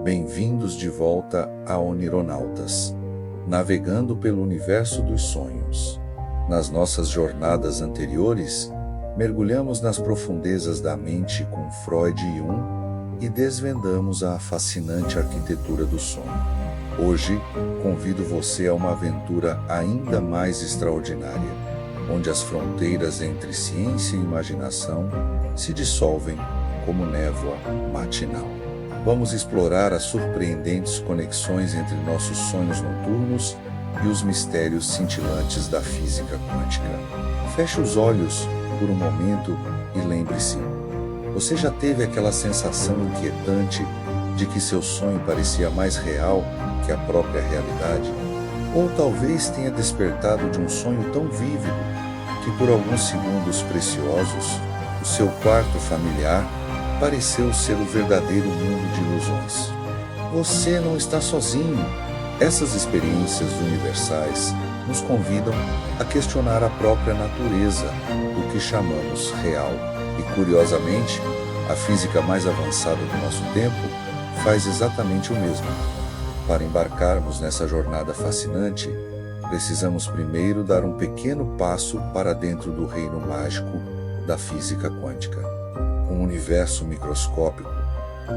Bem-vindos de volta a Onironautas, navegando pelo universo dos sonhos. Nas nossas jornadas anteriores, mergulhamos nas profundezas da mente com Freud e Jung e desvendamos a fascinante arquitetura do sonho. Hoje, convido você a uma aventura ainda mais extraordinária, onde as fronteiras entre ciência e imaginação se dissolvem como névoa matinal. Vamos explorar as surpreendentes conexões entre nossos sonhos noturnos e os mistérios cintilantes da física quântica. Feche os olhos por um momento e lembre-se: você já teve aquela sensação inquietante de que seu sonho parecia mais real que a própria realidade? Ou talvez tenha despertado de um sonho tão vívido que por alguns segundos preciosos, o seu quarto familiar pareceu ser o verdadeiro mundo de ilusões. Você não está sozinho. Essas experiências universais nos convidam a questionar a própria natureza do que chamamos real. E curiosamente, a física mais avançada do nosso tempo faz exatamente o mesmo. Para embarcarmos nessa jornada fascinante, precisamos primeiro dar um pequeno passo para dentro do reino mágico da física quântica. Um universo microscópico,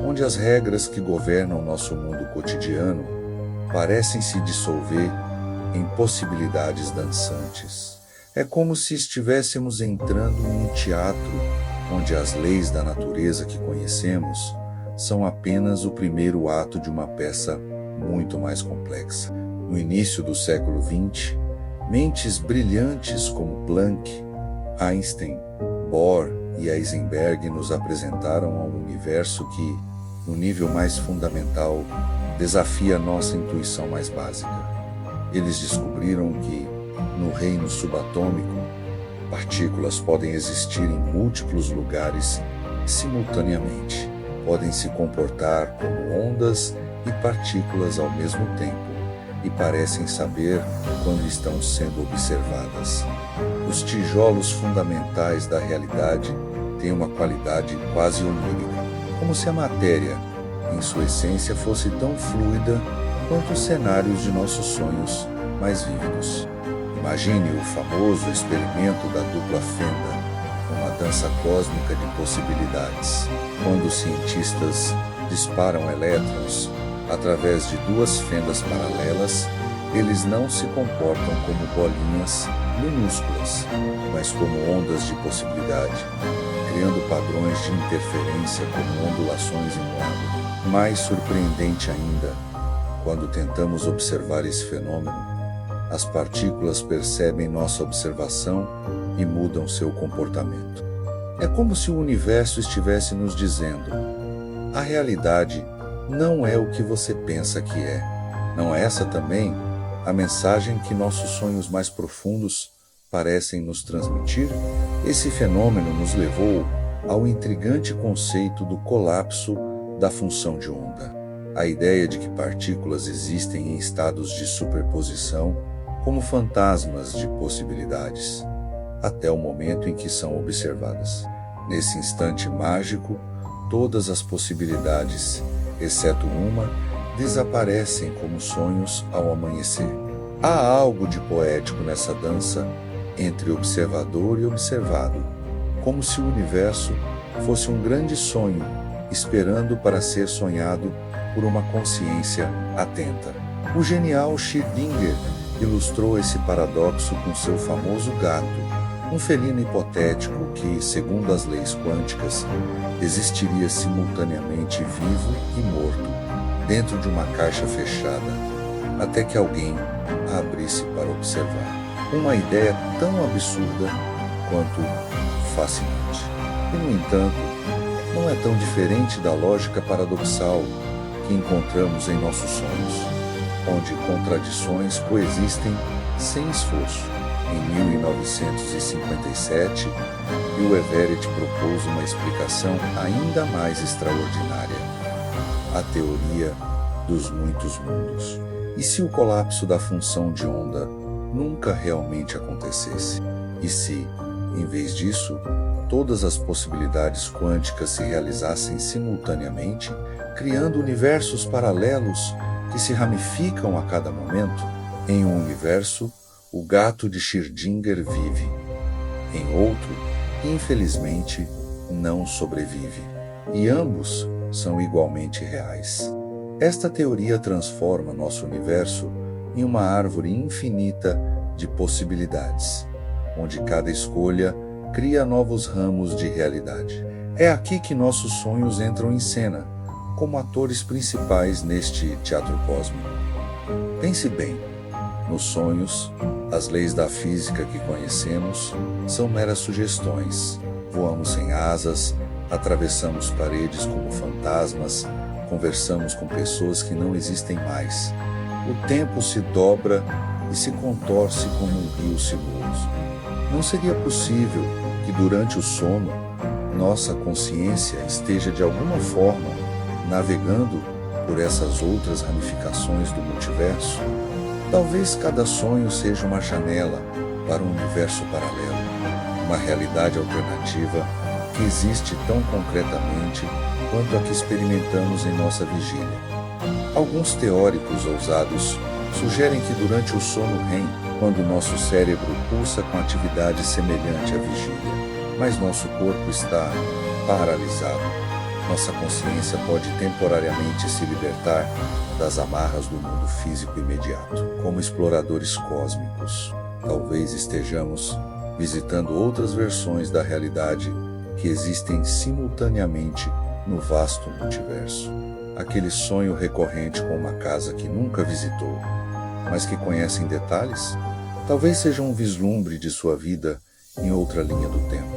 onde as regras que governam nosso mundo cotidiano parecem se dissolver em possibilidades dançantes. É como se estivéssemos entrando em um teatro onde as leis da natureza que conhecemos são apenas o primeiro ato de uma peça muito mais complexa. No início do século XX, mentes brilhantes como Planck, Einstein, Bohr e Heisenberg nos apresentaram a um universo que, no nível mais fundamental, desafia nossa intuição mais básica. Eles descobriram que, no reino subatômico, partículas podem existir em múltiplos lugares simultaneamente. Podem se comportar como ondas e partículas ao mesmo tempo, e parecem saber quando estão sendo observadas. Os tijolos fundamentais da realidade têm uma qualidade quase onírica, como se a matéria, em sua essência, fosse tão fluida quanto os cenários de nossos sonhos mais vívidos. Imagine o famoso experimento da dupla fenda, uma dança cósmica de possibilidades. Quando os cientistas disparam elétrons através de duas fendas paralelas, eles não se comportam como bolinhas minúsculas, mas como ondas de possibilidade, criando padrões de interferência como ondulações em um ângulo. Mais surpreendente ainda, quando tentamos observar esse fenômeno, as partículas percebem nossa observação e mudam seu comportamento. É como se o universo estivesse nos dizendo: a realidade não é o que você pensa que é. Não é essa também a mensagem que nossos sonhos mais profundos parecem nos transmitir? Esse fenômeno nos levou ao intrigante conceito do colapso da função de onda. A ideia de que partículas existem em estados de superposição como fantasmas de possibilidades, até o momento em que são observadas. Nesse instante mágico, todas as possibilidades, exceto uma, desaparecem como sonhos ao amanhecer. Há algo de poético nessa dança entre observador e observado, como se o universo fosse um grande sonho esperando para ser sonhado por uma consciência atenta. O genial Schrödinger ilustrou esse paradoxo com seu famoso gato, um felino hipotético que, segundo as leis quânticas, existiria simultaneamente vivo e morto dentro de uma caixa fechada, até que alguém a abrisse para observar. Uma ideia tão absurda quanto fascinante. E, no entanto, não é tão diferente da lógica paradoxal que encontramos em nossos sonhos, onde contradições coexistem sem esforço. Em 1957, Bill Everett propôs uma explicação ainda mais extraordinária: a teoria dos muitos mundos. E se o colapso da função de onda nunca realmente acontecesse? E se, Em vez disso, todas as possibilidades quânticas se realizassem simultaneamente, criando universos paralelos que se ramificam a cada momento? Em um universo, o gato de Schrödinger vive. Em outro, infelizmente, não sobrevive. E ambos são igualmente reais. Esta teoria transforma nosso universo em uma árvore infinita de possibilidades, onde cada escolha cria novos ramos de realidade. É aqui que nossos sonhos entram em cena, como atores principais neste teatro cósmico. Pense bem, nos sonhos, as leis da física que conhecemos são meras sugestões. Voamos sem asas, atravessamos paredes como fantasmas, conversamos com pessoas que não existem mais. O tempo se dobra e se contorce como um rio sinuoso. Não seria possível que durante o sono, nossa consciência esteja de alguma forma navegando por essas outras ramificações do multiverso? Talvez cada sonho seja uma janela para um universo paralelo, uma realidade alternativa que existe tão concretamente quanto a que experimentamos em nossa vigília. Alguns teóricos ousados sugerem que durante o sono REM, quando nosso cérebro pulsa com atividade semelhante à vigília, mas nosso corpo está paralisado, nossa consciência pode temporariamente se libertar das amarras do mundo físico imediato. Como exploradores cósmicos, talvez estejamos visitando outras versões da realidade que existem simultaneamente no vasto multiverso. Aquele sonho recorrente com uma casa que nunca visitou, mas que conhece em detalhes, talvez seja um vislumbre de sua vida em outra linha do tempo.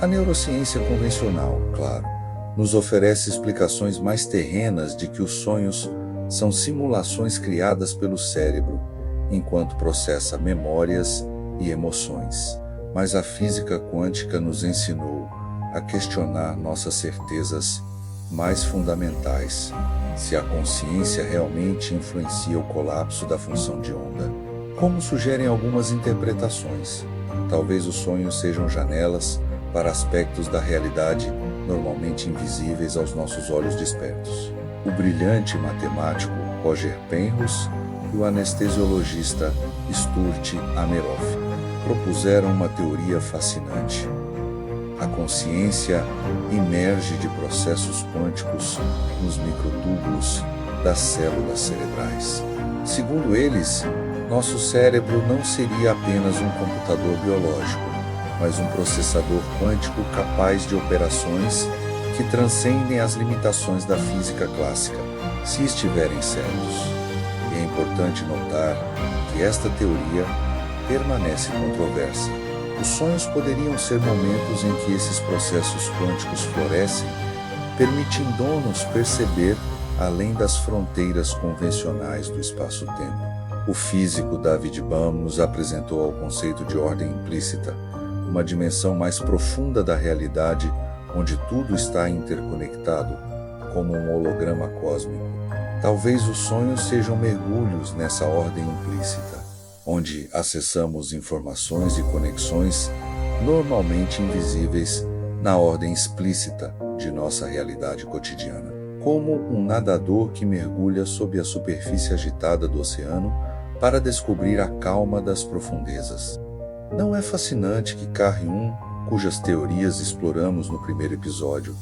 A neurociência convencional, claro, nos oferece explicações mais terrenas de que os sonhos são simulações criadas pelo cérebro, enquanto processa memórias e emoções. Mas a física quântica nos ensinou a questionar nossas certezas mais fundamentais, se a consciência realmente influencia o colapso da função de onda. Como sugerem algumas interpretações, talvez os sonhos sejam janelas para aspectos da realidade normalmente invisíveis aos nossos olhos despertos. O brilhante matemático Roger Penrose e o anestesiologista Sturt Ameroff propuseram uma teoria fascinante. A consciência emerge de processos quânticos nos microtúbulos das células cerebrais. Segundo eles, nosso cérebro não seria apenas um computador biológico, mas um processador quântico capaz de operações que transcendem as limitações da física clássica, se estiverem certos. E é importante notar que esta teoria permanece controversa. Os sonhos poderiam ser momentos em que esses processos quânticos florescem, permitindo-nos perceber além das fronteiras convencionais do espaço-tempo. O físico David Bohm nos apresentou o conceito de ordem implícita, uma dimensão mais profunda da realidade onde tudo está interconectado, como um holograma cósmico. Talvez os sonhos sejam mergulhos nessa ordem implícita, onde acessamos informações e conexões normalmente invisíveis na ordem explícita de nossa realidade cotidiana. Como um nadador que mergulha sob a superfície agitada do oceano para descobrir a calma das profundezas. Não é fascinante que Carl Jung, cujas teorias exploramos no primeiro episódio,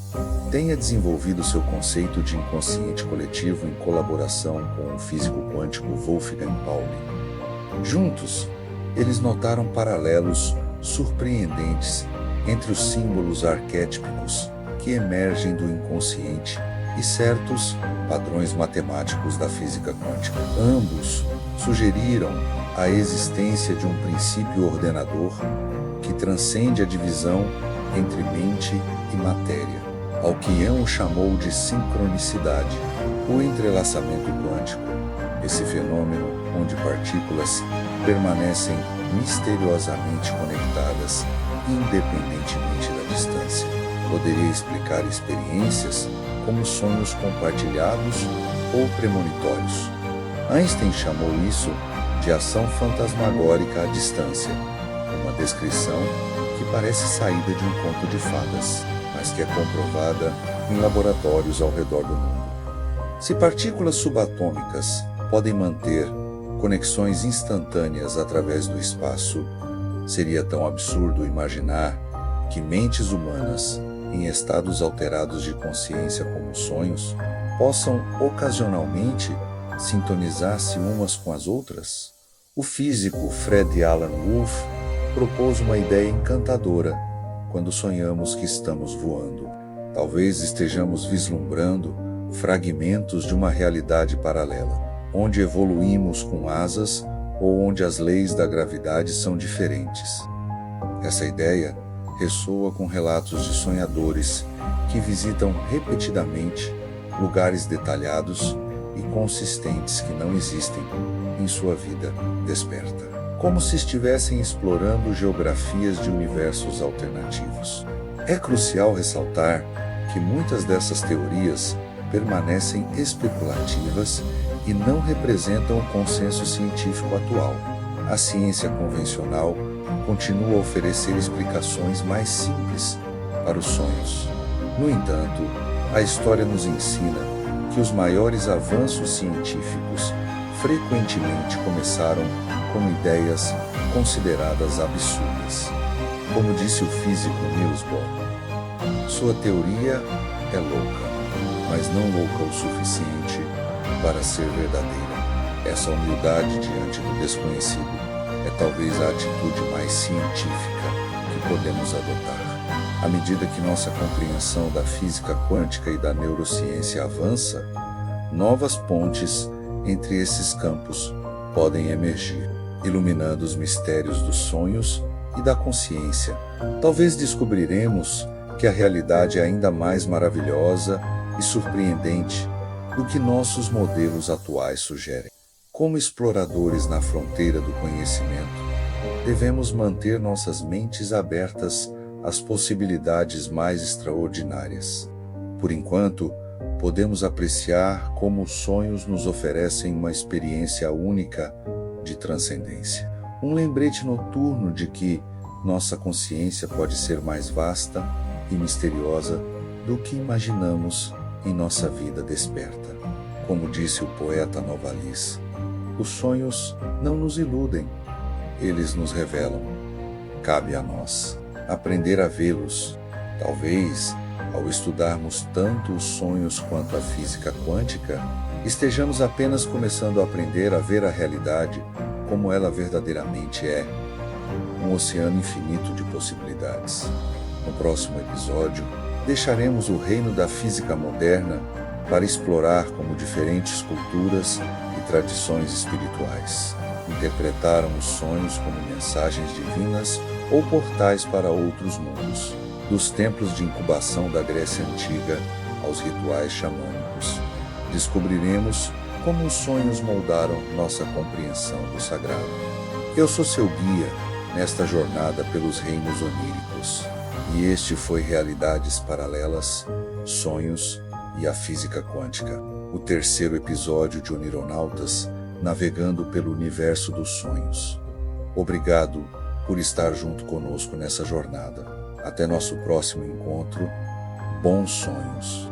tenha desenvolvido seu conceito de inconsciente coletivo em colaboração com o físico quântico Wolfgang Pauli? Juntos, eles notaram paralelos surpreendentes entre os símbolos arquétipos que emergem do inconsciente e certos padrões matemáticos da física quântica. Ambos sugeriram a existência de um princípio ordenador que transcende a divisão entre mente e matéria, ao que Jung chamou de sincronicidade, o entrelaçamento quântico, esse fenômeno onde partículas permanecem misteriosamente conectadas independentemente da distância. Poderia explicar experiências como sonhos compartilhados ou premonitórios. Einstein chamou isso de ação fantasmagórica à distância, uma descrição que que parece saída de um conto de fadas, mas que é comprovada em laboratórios ao redor do mundo. Se partículas subatômicas podem manter conexões instantâneas através do espaço, seria tão absurdo imaginar que mentes humanas, em estados alterados de consciência como sonhos, possam ocasionalmente sintonizar-se umas com as outras? O físico Fred Alan Wolf propôs uma ideia encantadora quando sonhamos que estamos voando. Talvez estejamos vislumbrando fragmentos de uma realidade paralela, onde evoluímos com asas ou onde as leis da gravidade são diferentes. Essa ideia ressoa com relatos de sonhadores que visitam repetidamente lugares detalhados e consistentes que não existem em sua vida desperta, como se estivessem explorando geografias de universos alternativos. É crucial ressaltar que muitas dessas teorias permanecem especulativas e não representam o consenso científico atual. A ciência convencional continua a oferecer explicações mais simples para os sonhos. No entanto, a história nos ensina que os maiores avanços científicos frequentemente começaram como ideias consideradas absurdas. Como disse o físico Niels Bohr, sua teoria é louca, mas não louca o suficiente para ser verdadeira. Essa humildade diante do desconhecido é talvez a atitude mais científica que podemos adotar. À medida que nossa compreensão da física quântica e da neurociência avança, novas pontes entre esses campos podem emergir, iluminando os mistérios dos sonhos e da consciência. Talvez descobriremos que a realidade é ainda mais maravilhosa e surpreendente do que nossos modelos atuais sugerem. Como exploradores na fronteira do conhecimento, devemos manter nossas mentes abertas às possibilidades mais extraordinárias. Por enquanto, podemos apreciar como os sonhos nos oferecem uma experiência única de transcendência. Um lembrete noturno de que nossa consciência pode ser mais vasta e misteriosa do que imaginamos em nossa vida desperta. Como disse o poeta Novalis, os sonhos não nos iludem, eles nos revelam. Cabe a nós aprender a vê-los. Talvez, ao estudarmos tanto os sonhos quanto a física quântica, estejamos apenas começando a aprender a ver a realidade como ela verdadeiramente é, um oceano infinito de possibilidades. No próximo episódio, deixaremos o reino da física moderna para explorar como diferentes culturas e tradições espirituais interpretaram os sonhos como mensagens divinas ou portais para outros mundos, dos templos de incubação da Grécia Antiga aos rituais xamânicos. Descobriremos como os sonhos moldaram nossa compreensão do sagrado. Eu sou seu guia nesta jornada pelos reinos oníricos, e este foi Realidades Paralelas, Sonhos e a Física Quântica, o terceiro episódio de Onironautas, navegando pelo universo dos sonhos. Obrigado por estar junto conosco nessa jornada. Até nosso próximo encontro. Bons sonhos.